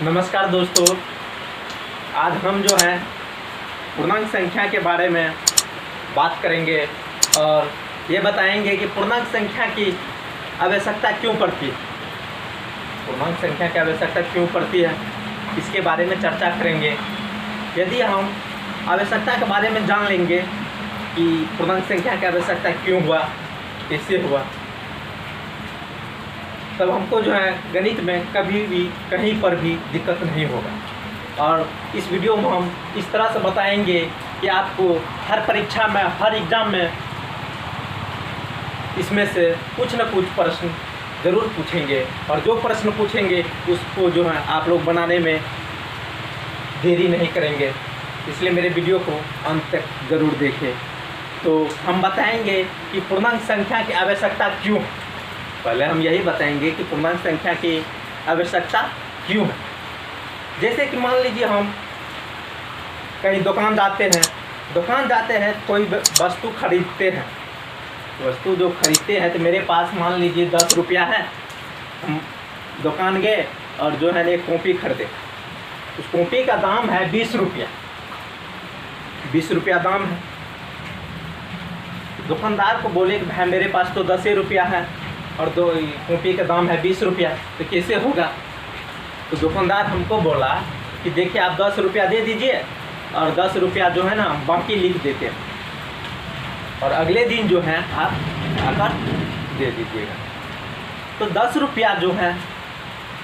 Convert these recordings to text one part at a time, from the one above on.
नमस्कार दोस्तों, आज हम जो है पूर्णांक संख्या के बारे में बात करेंगे और ये बताएंगे कि पूर्णांक संख्या की आवश्यकता क्यों पड़ती है। पूर्णांक संख्या की आवश्यकता क्यों पड़ती है इसके बारे में चर्चा करेंगे। यदि हम आवश्यकता के बारे में जान लेंगे कि पूर्णांक संख्या की आवश्यकता क्यों हुआ, कैसे हुआ, तब हमको जो है गणित में कभी भी कहीं पर भी दिक्कत नहीं होगा। और इस वीडियो में हम इस तरह से बताएंगे कि आपको हर परीक्षा में, हर एग्ज़ाम में इसमें से कुछ न कुछ प्रश्न ज़रूर पूछेंगे और जो प्रश्न पूछेंगे उसको जो है आप लोग बनाने में देरी नहीं करेंगे, इसलिए मेरे वीडियो को अंत तक ज़रूर देखें। तो हम बताएंगे कि पूर्णांक संख्या की आवश्यकता क्यों है। पहले हम यही बताएंगे कि पूर्णांक संख्या की आवश्यकता क्यों है। जैसे कि मान लीजिए हम कहीं दुकान जाते हैं कोई वस्तु खरीदते हैं। वस्तु जो खरीदते हैं तो मेरे पास मान लीजिए 10 रुपया है। हम दुकान गए और जो है एक कॉपी खरीदे। उस कॉपी का दाम है 20 रुपया। 20 रुपया दाम है। दुकानदार को बोले कि भाई मेरे पास तो 10 रुपया है और दो कॉपी का दाम है 20 रुपया, तो कैसे होगा। तो दुकानदार हमको बोला कि देखिए आप 10 रुपया दे दीजिए और 10 रुपया जो है ना बाकी लिख देते हैं और अगले दिन जो है आप आकर दे दीजिएगा। तो 10 रुपया जो है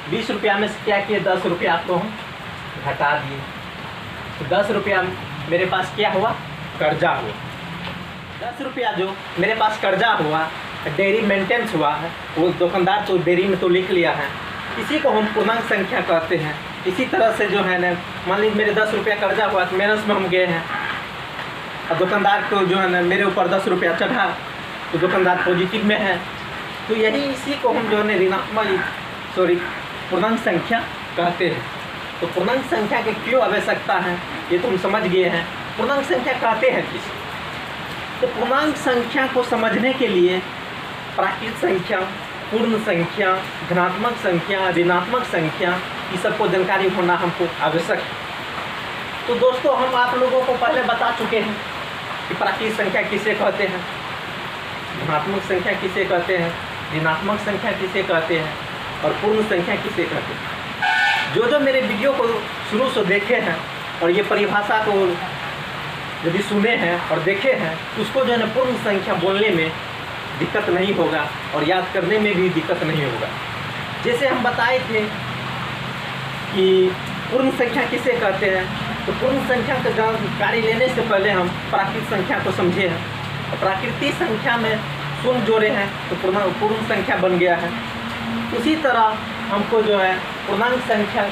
20 रुपया में से क्या किए, 10 रुपया आपको हम घटा दिए। तो 10 रुपया मेरे पास क्या हुआ, कर्जा हुआ। 10 रुपया जो मेरे पास कर्जा हुआ, डेयरी मेंटेनेंस हुआ है, वो दुकानदार तो डेयरी में तो लिख लिया है, इसी को हम पूर्णांक संख्या कहते हैं। इसी तरह से जो है ना, मान लीजिए मेरे 10 रुपया कर्जा हुआ तो माइनस में हम गए हैं और दुकानदार को जो है ना मेरे ऊपर 10 रुपया चढ़ा तो दुकानदार पॉजिटिव में है। तो यही इसी को हम जो है ऋणात्मक पूर्णांक संख्या कहते हैं। तो पूर्णांक संख्या की क्यों आवश्यकता है ये तो हम समझ गए हैं। पूर्णांक संख्या कहते हैं किसी। तो पूर्णांक संख्या को समझने के लिए प्राकृत संख्या, पूर्ण संख्या, धनात्मक संख्या, ऋणात्मक संख्या, इस सबको जानकारी होना हमको आवश्यक है। तो दोस्तों हम आप लोगों को पहले बता चुके हैं कि प्राकृत संख्या किसे कहते हैं, धनात्मक संख्या किसे कहते हैं, ऋणात्मक संख्या किसे कहते हैं और पूर्ण संख्या किसे कहते हैं। जो मेरे वीडियो को शुरू से देखे हैं और ये परिभाषा को यदि सुने हैं और देखे हैं उसको जो है ना पूर्ण संख्या बोलने में दिक्कत नहीं होगा और याद करने में भी दिक्कत नहीं होगा। जैसे हम बताए थे कि पूर्ण संख्या किसे कहते हैं, तो पूर्ण संख्या का जानकारी लेने से पहले हम प्राकृत संख्या को समझे हैं। और प्राकृतिक संख्या में शून्य जोड़े हैं तो पूर्ण संख्या बन गया है। उसी तरह हमको जो है पूर्णांक संख्या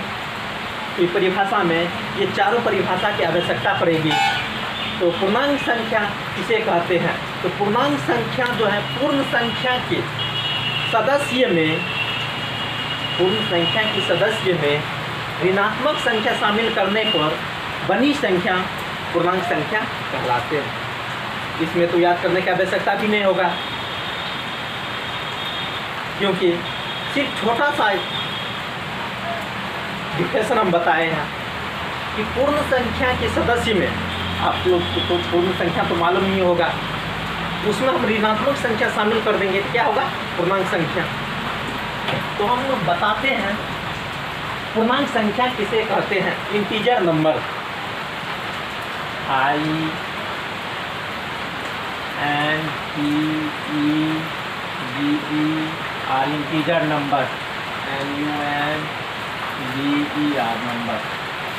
की परिभाषा में ये चारों परिभाषा की आवश्यकता पड़ेगी। तो पूर्णांक संख्या किसे कहते हैं, तो पूर्णांक संख्या जो है पूर्ण संख्या के सदस्य में, पूर्ण संख्या के सदस्य में ऋणात्मक संख्या शामिल करने पर बनी संख्या पूर्णांक संख्या कहलाते हैं। इसमें तो याद करने की आवश्यकता भी नहीं होगा क्योंकि सिर्फ छोटा सा डिफिनेशन हम बताए हैं कि पूर्ण संख्या के सदस्य में, आप लोग तो पूर्ण संख्या तो मालूम नहीं होगा, उसमें हम ऋणात्मक संख्या शामिल कर देंगे तो क्या होगा, पूर्णांक संख्या। तो हम लोग बताते हैं पूर्णांक संख्या किसे कहते हैं। Integer number, INTEGER integer number, NUMBER number.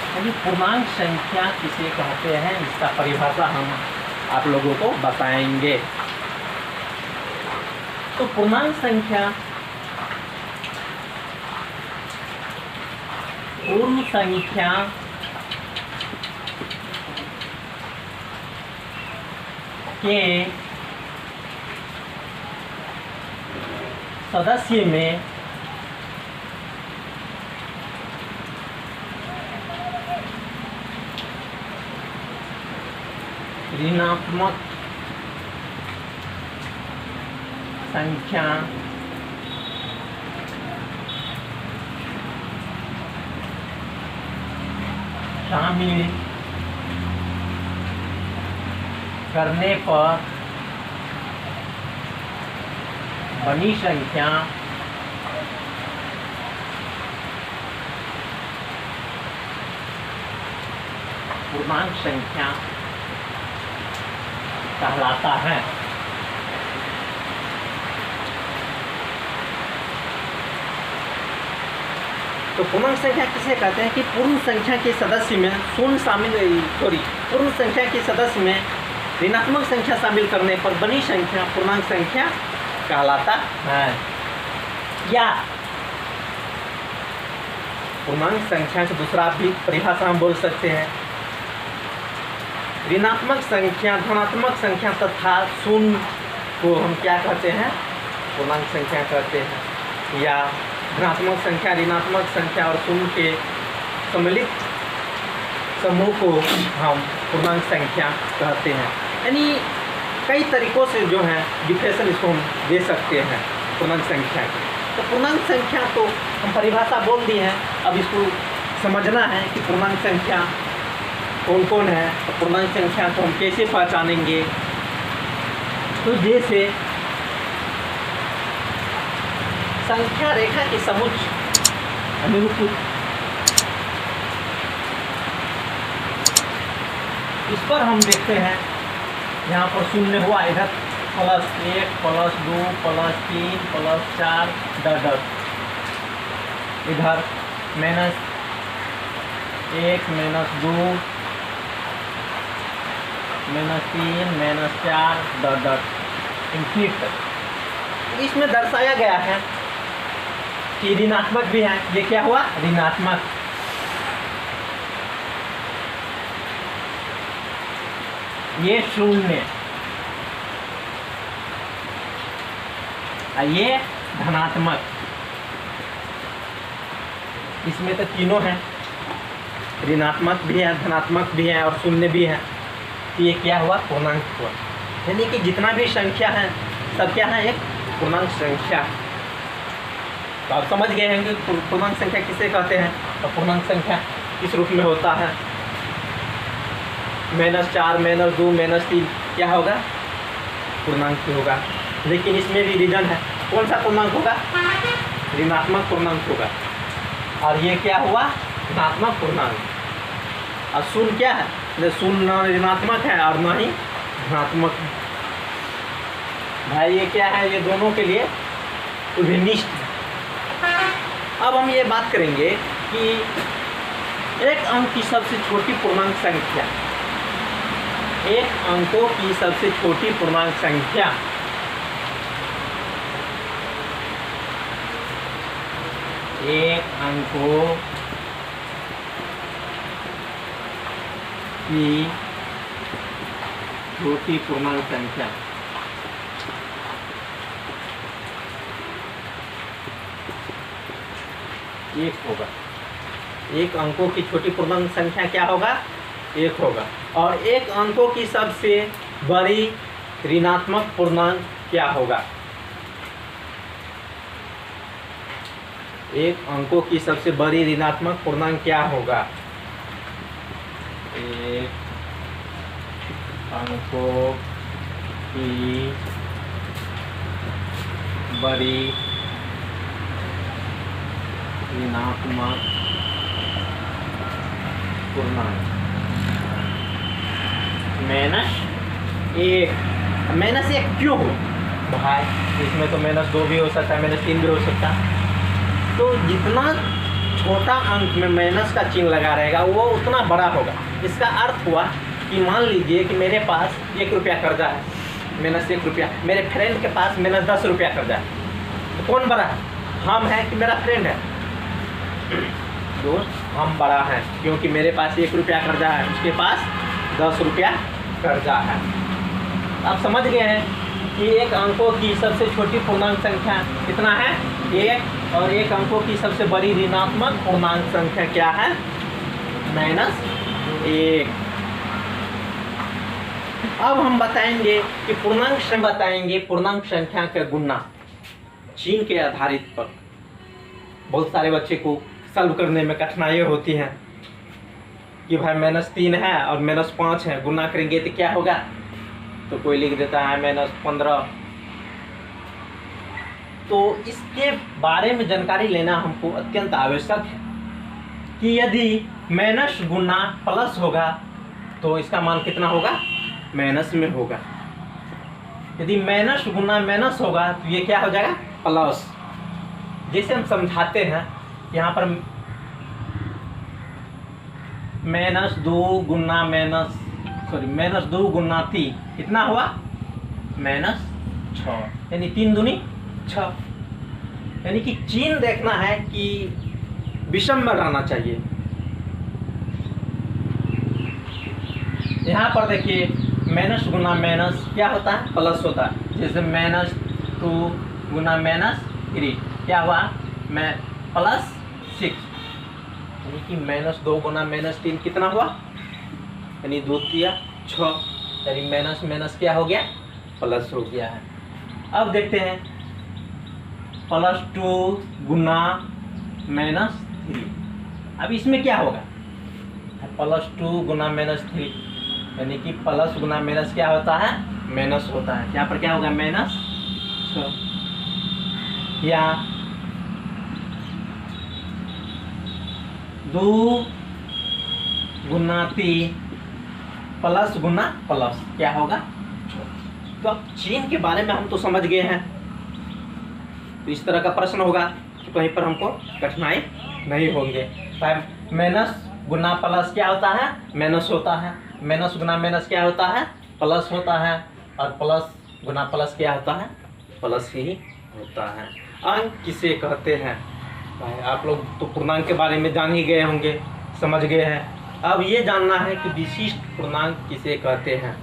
यानी पूर्णांक संख्या किसे कहते हैं इसका परिभाषा हम आप लोगों को बताएंगे। तो पूर्णांक संख्या पूर्ण संख्या के सदस्य में ऋणात्मक संख्या शामिल करने पर बनी संख्या पूर्णांक संख्या कहलाता है। तो पूर्णांक संख्या किसे कहते हैं कि पूर्ण संख्या के सदस्य में शून्य शामिल पूर्ण संख्या के सदस्य में ऋणात्मक संख्या शामिल करने पर बनी संख्या पूर्णांक संख्या कहलाता है। या पूर्णांक संख्या का दूसरा भी परिभाषा हम बोल सकते हैं, ऋणात्मक संख्या धनात्मक संख्या तथा शून्य को हम क्या कहते हैं, पूर्णांक संख्या कहते हैं। या धनात्मक संख्या ऋणात्मक संख्या और शून्य के सम्मिलित समूह को हम पूर्णांक संख्या कहते हैं। यानी कई तरीक़ों से जो है डिफरेंशियल इसको हम दे सकते हैं पूर्णांक संख्या की। तो पूर्णांक संख्या तो हम परिभाषा बोल दी है, अब इसको समझना है कि पूर्णांक संख्या कौन कौन है। तो पूर्णांक संख्या को हम कैसे पहचानेंगे, तो जैसे संख्या रेखा की समुच्च अनुरूपित, इस पर हम देखते हैं यहाँ पर शून्य हुआ, इधर +1 +2 +3 +4 डॉट, इधर -1 -2 -3 -4 डॉट इनफिनिट तक। इसमें दर्शाया गया है कि ऋणात्मक भी है। ये क्या हुआ, ऋणात्मक। ये शून्य, ये धनात्मक। इसमें तो तीनों हैं, ऋणात्मक भी है, धनात्मक भी है और शून्य भी है। तो ये क्या हुआ, पूर्णांक हुआ। यानी कि जितना भी संख्या है सब क्या है, एक पूर्णांक संख्या। तो आप समझ गए हैं कि पूर्णांक संख्या किसे कहते हैं। तो पूर्णांक संख्या किस रूप में होता है, -4 -2 -3 क्या होगा, पूर्णांक ही होगा। लेकिन इसमें भी रीजन है, कौन सा पूर्णांक होगा, ऋणात्मक पूर्णांक होगा। और ये क्या हुआ, धनात्मक पूर्णांक। और शून्य क्या है, शून्य न ऋणात्मक है और न ही धनात्मक। भाई ये क्या है, ये दोनों के लिए विनिष्ट है। अब हम ये बात करेंगे कि एक अंक की सबसे छोटी पूर्णांक संख्या, एक अंकों की सबसे छोटी पूर्णांक संख्या एक अंकों की छोटी पूर्णांक संख्या एक होगा। एक अंकों की छोटी पूर्णांक संख्या क्या होगा, एक होगा। और एक अंकों की सबसे बड़ी ऋणात्मक पूर्णांक क्या होगा, एक अंकों की सबसे बड़ी ऋणात्मक पूर्णांक क्या होगा, एक अंकों की बड़ी ऋणात्मक पूर्णांक -1 क्यों हो भाई, इसमें तो -2 भी हो सकता है, -3 भी हो सकता है। तो जितना छोटा अंक में माइनस का चिन्ह लगा रहेगा वो उतना बड़ा होगा। इसका अर्थ हुआ कि मान लीजिए कि मेरे पास 1 रुपया कर्जा है, -1 रुपया, मेरे फ्रेंड के पास -10 रुपया कर्जा है। तो कौन बड़ा है, हम हैं कि मेरा फ्रेंड है, दोस्त हम बड़ा है, क्योंकि मेरे पास 1 रुपया कर्जा है, उसके पास 10 रुपया कर्जा है। आप समझ गए हैं कि एक अंकों की सबसे छोटी पूर्णांक संख्या कितना है, 1, और एक अंकों की सबसे बड़ी ऋणात्मक पूर्णांक संख्या क्या है, -1। अब हम बताएंगे कि पूर्णांक संख्या का गुणा चिन्ह के आधारित पर। बहुत सारे बच्चे को सॉल्व करने में कठिनाई होती हैं, कि भाई -3 है और -5 है, गुना करेंगे तो क्या होगा, तो कोई लिख देता है -15। तो इसके बारे में जानकारी लेना हमको अत्यंत आवश्यक है कि यदि माइनस गुना प्लस होगा तो इसका मान कितना होगा, माइनस में होगा। यदि माइनस गुना माइनस होगा तो ये क्या हो जाएगा, प्लस। जैसे हम समझाते हैं यहाँ पर -2 गुना -2 गुना 3 कितना हुआ, -6, यानी 3 दूनी 6। यानी कि चिन्ह देखना है कि विषम में रहना चाहिए। यहाँ पर देखिए माइनस गुना माइनस क्या होता है, प्लस होता है। जैसे -2 गुना -3 क्या हुआ, मैं +6, यानी कि -2 गुना -3 कितना हुआ, यानी 2 तिया 6, यानी माइनस माइनस क्या हो गया, प्लस हो गया है। अब देखते हैं +2 गुना -3। अब इसमें क्या होगा, +2 गुना -3, यानी कि प्लस गुना माइनस क्या होता है, माइनस होता है। यहाँ पर क्या होगा, -6, या 2 गुना 3 प्लस गुना प्लस क्या होगा, 6। तो अब चिन्ह के बारे में हम तो समझ गए हैं, तो इस तरह का प्रश्न होगा तो कहीं पर हमको कठिनाई नहीं होंगे। माइनस गुना प्लस क्या होता है, माइनस होता है। माइनस गुना माइनस क्या होता है, प्लस होता है। और प्लस गुना प्लस क्या होता है, प्लस ही होता है। अंक किसे कहते हैं, भाई आप लोग तो पूर्णांक के बारे में जान ही गए होंगे, समझ गए हैं। अब ये जानना है कि विशिष्ट पूर्णांक किसे कहते हैं।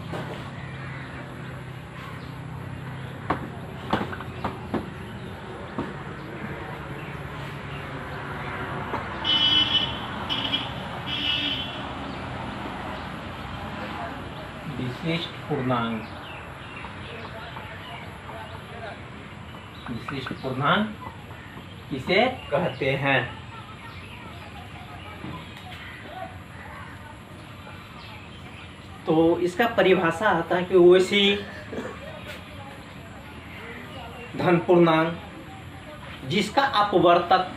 विशिष्ट पूर्णांक, विशिष्ट पूर्णांक किसे कहते हैं। तो इसका परिभाषा आता है कि वैसी धन पूर्णांक जिसका अपवर्तक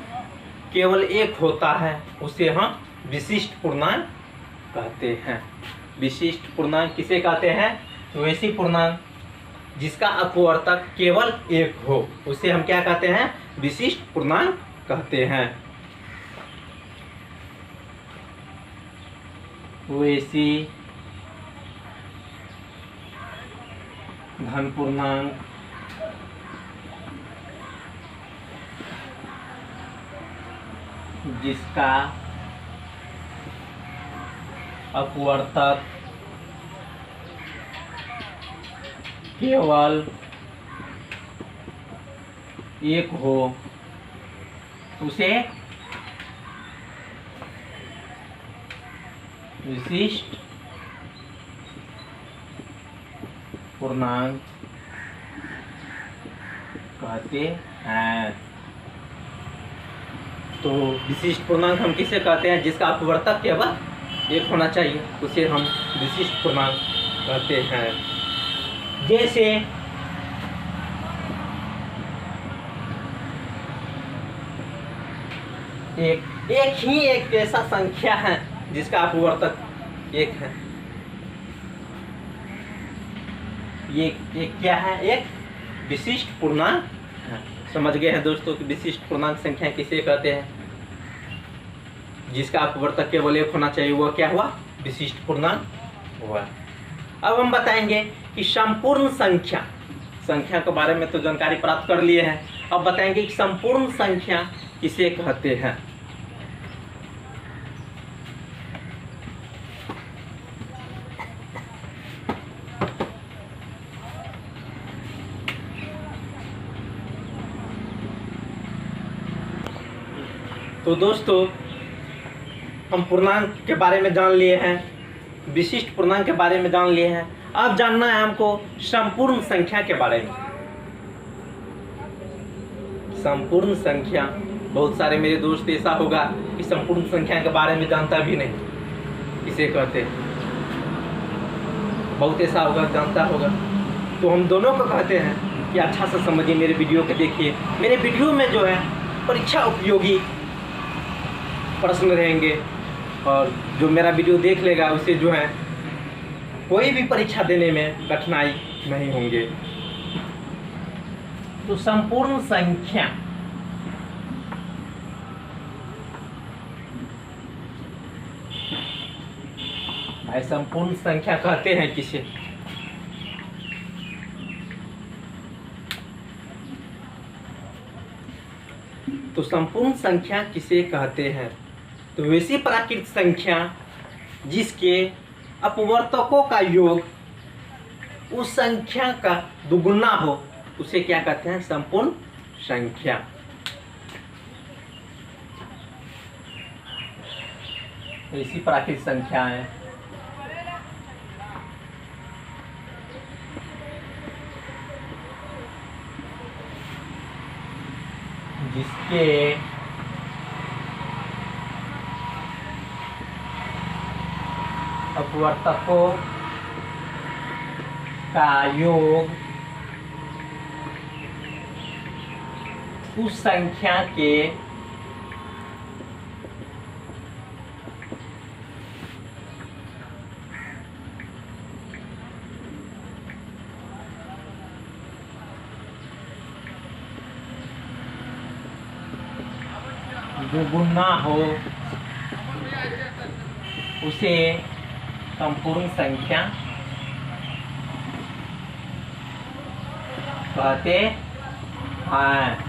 केवल 1 होता है उसे हम विशिष्ट पूर्णांक कहते हैं। विशिष्ट पूर्णांक किसे कहते हैं, तो वैसी पूर्णांक जिसका अपवर्तक केवल 1 हो उसे हम क्या कहते हैं, विशिष्ट पूर्णांक कहते हैं। वैसी धन पूर्णांक जिसका अपवर्तक केवल 1 हो उसे विशिष्ट पूर्णांक कहते हैं। तो विशिष्ट पूर्णांक हम किसे कहते हैं, जिसका अपवर्तक केवल 1 होना चाहिए उसे हम विशिष्ट पूर्णांक कहते हैं। जैसे एक ऐसा संख्या है जिसका अपवर्तक 1 है। ये क्या है, एक विशिष्ट पूर्णांक है। समझ गए हैं दोस्तों कि विशिष्ट पूर्णांक संख्या किसे कहते हैं, जिसका अपवर्तक केवल 1 होना चाहिए, वह क्या हुआ, विशिष्ट पूर्णांक हुआ। अब हम बताएंगे कि संपूर्ण संख्या, संख्या के बारे में तो जानकारी प्राप्त कर लिए हैं, अब बताएंगे कि संपूर्ण संख्या किसे कहते हैं। तो दोस्तों हम पूर्णांक के बारे में जान लिए हैं, विशिष्ट पूर्णांक के बारे में जान लिए हैं। अब जानना है हमको संपूर्ण संख्या के बारे में। संपूर्ण संख्या, बहुत सारे मेरे दोस्त ऐसा होगा कि संपूर्ण संख्या के बारे में जानता भी नहीं। कैसे कहते हैं, बहुत ऐसा होगा जानता होगा। तो हम दोनों को कहते हैं कि अच्छा से समझिए, मेरे वीडियो को देखिए। मेरे वीडियो में जो है परीक्षा उपयोगी प्रश्न रहेंगे, और जो मेरा वीडियो देख लेगा उसे जो है कोई भी परीक्षा देने में कठिनाई नहीं होंगे। तो संपूर्ण संख्या, भाई संपूर्ण संख्या कहते हैं किसे? तो संपूर्ण संख्या किसे कहते हैं? तो वैसी प्राकृत संख्या जिसके अपवर्तकों का योग उस संख्या का दुगुना हो, उसे क्या कहते हैं? संपूर्ण संख्या। ऐसी प्राकृत संख्या है जिसके अपवर्तकों का योग उस संख्या के दुगुना हो, उसे संपूर्ण संख्या कहते हैं।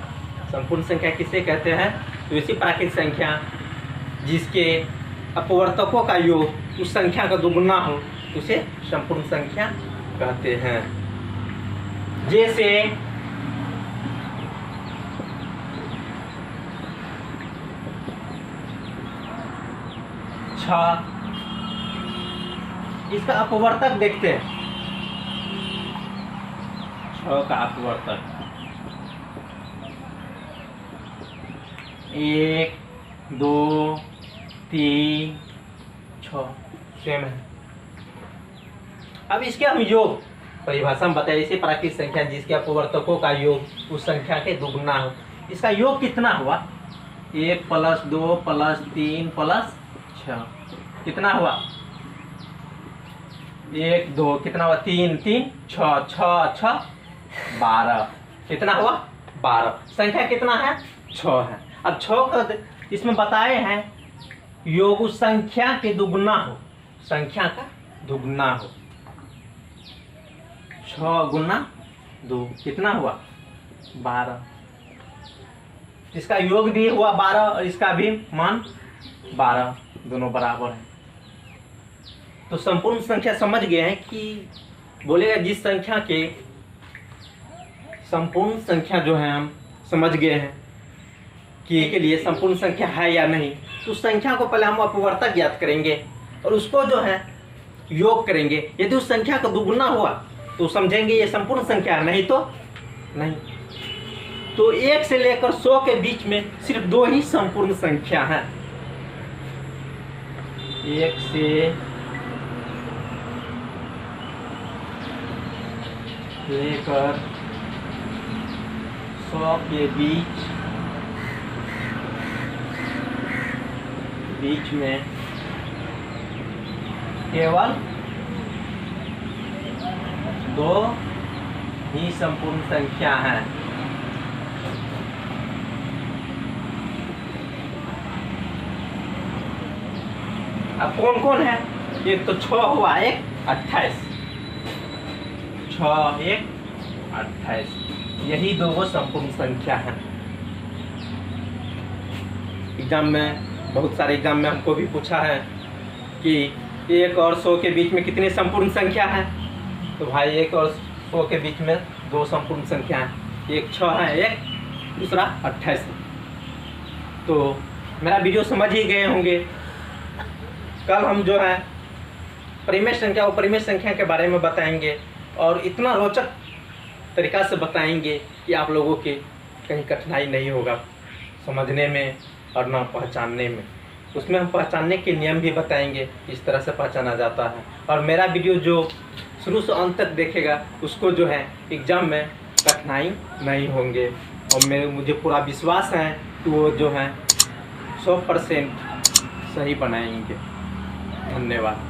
संपूर्ण संख्या किसे कहते हैं? तो ऐसी प्राकृत संख्या जिसके अपवर्तकों का योग उस संख्या का दुगुना हो, उसे संपूर्ण संख्या कहते हैं। जैसे इसका अपवर्तक देखते हैं। 6 का अपवर्तक 1 2 3 6 सेम है। अब इसके हम योग परिभाषा में बताइए। इसे प्राकृत संख्या जिसके अपवर्तकों का योग उस संख्या के दुगुना हो, इसका योग कितना हुआ? 1 + 2 + 3 + 6 कितना हुआ? 1 2 कितना हुआ? 3 3 6 6 6 12 कितना हुआ? 12। संख्या कितना है? 6 है। अब 6 का इसमें बताए हैं योग उस संख्या के दुगुना हो, संख्या का दुगुना हो। 6 × 2 कितना हुआ? 12। इसका योग भी हुआ 12 और इसका भी मान 12, दोनों बराबर है। तो संपूर्ण संख्या समझ गए हैं कि बोलेगा जिस संख्या के संपूर्ण संख्या जो है हम समझ गए हैं कि के लिए संपूर्ण संख्या है या नहीं, तो उस संख्या को पहले हम अपवर्तक ज्ञात करेंगे और उसको जो है योग करेंगे। यदि उस संख्या का दुगुना हुआ तो समझेंगे ये संपूर्ण संख्या है, नहीं तो नहीं। तो 1 से लेकर 100 के बीच में सिर्फ 2 ही संपूर्ण संख्या है। 1 से लेकर 100 के बीच में केवल 2 ही संपूर्ण संख्या है। अब कौन कौन है? एक तो 6 हुआ, एक 28। 6 1 28, यही 2 संपूर्ण संख्या है। एग्जाम में बहुत सारे एग्जाम में हमको भी पूछा है कि 1 और 100 के बीच में कितनी संपूर्ण संख्या है? तो भाई 1 और 100 के बीच में 2 संपूर्ण संख्या है, एक 6 है, एक दूसरा 28 है। तो मेरा वीडियो समझ ही गए होंगे। कल हम जो है परिमेय संख्या और परिमेय संख्या के बारे में बताएंगे और इतना रोचक तरीका से बताएंगे कि आप लोगों के कहीं कठिनाई नहीं होगा समझने में और ना पहचानने में। उसमें हम पहचानने के नियम भी बताएंगे, इस तरह से पहचाना जाता है। और मेरा वीडियो जो शुरू से अंत तक देखेगा उसको जो है एग्ज़ाम में कठिनाई नहीं होंगे, और मुझे पूरा विश्वास है कि वो जो है 100% सही बनाएंगे। धन्यवाद।